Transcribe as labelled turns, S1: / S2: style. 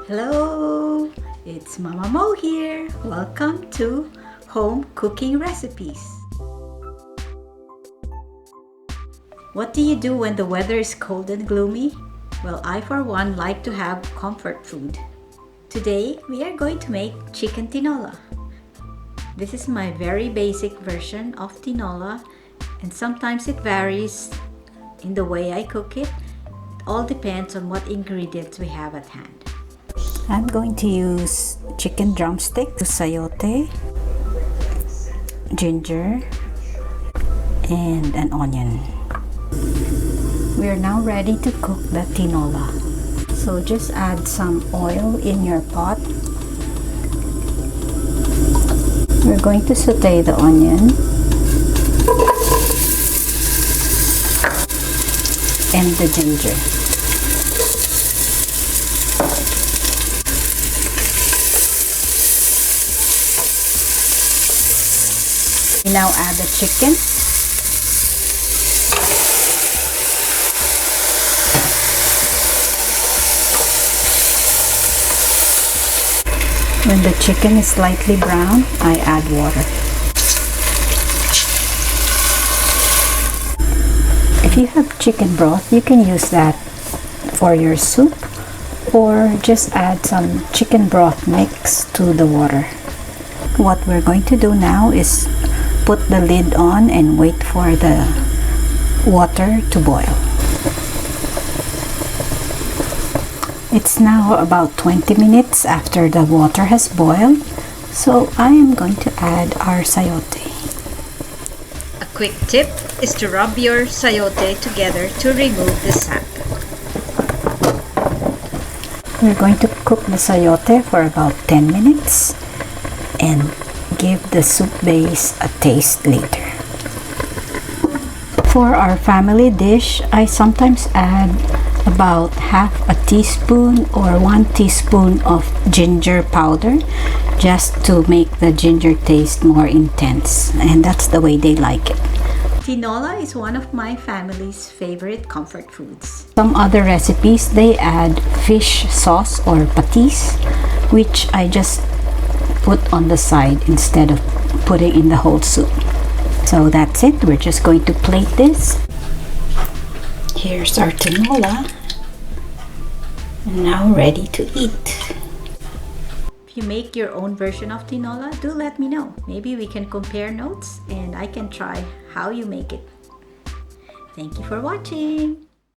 S1: Hello, it's Mama Mo here. Welcome to Home Cooking Recipes. What do you do when the weather is cold and gloomy? Well, I for one like to have comfort food. Today, we are going to make chicken tinola. This is my very basic version of tinola, and sometimes it varies in the way I cook it. It all depends on what ingredients we have at hand. I'm going to use chicken drumstick, sayote, ginger, and an onion. We are now ready to cook the tinola. So just add some oil in your pot. We're going to saute the onion and the ginger. We now add the chicken. When the chicken is slightly brown, I add water. If you have chicken broth, you can use that for your soup, or just add some chicken broth mix to the water. What we're going to do now is put the lid on and wait for the water to boil. It's now about 20 minutes after the water has boiled, so I am going to add our sayote. A quick tip is to rub your sayote together to remove the sap. We're going to cook the sayote for about 10 minutes and give the soup base a taste later. For our family dish, I sometimes add about half a teaspoon or 1 teaspoon of ginger powder just to make the ginger taste more intense, and that's the way they like it. Tinola is one of my family's favorite comfort foods. Some other recipes, they add fish sauce or patis, which I just put on the side instead of putting in the whole soup. So that's it. We're just going to plate this. Here's our tinola. Now ready to eat. If you make your own version of tinola, do let me know. Maybe we can compare notes and I can try how you make it. Thank you for watching.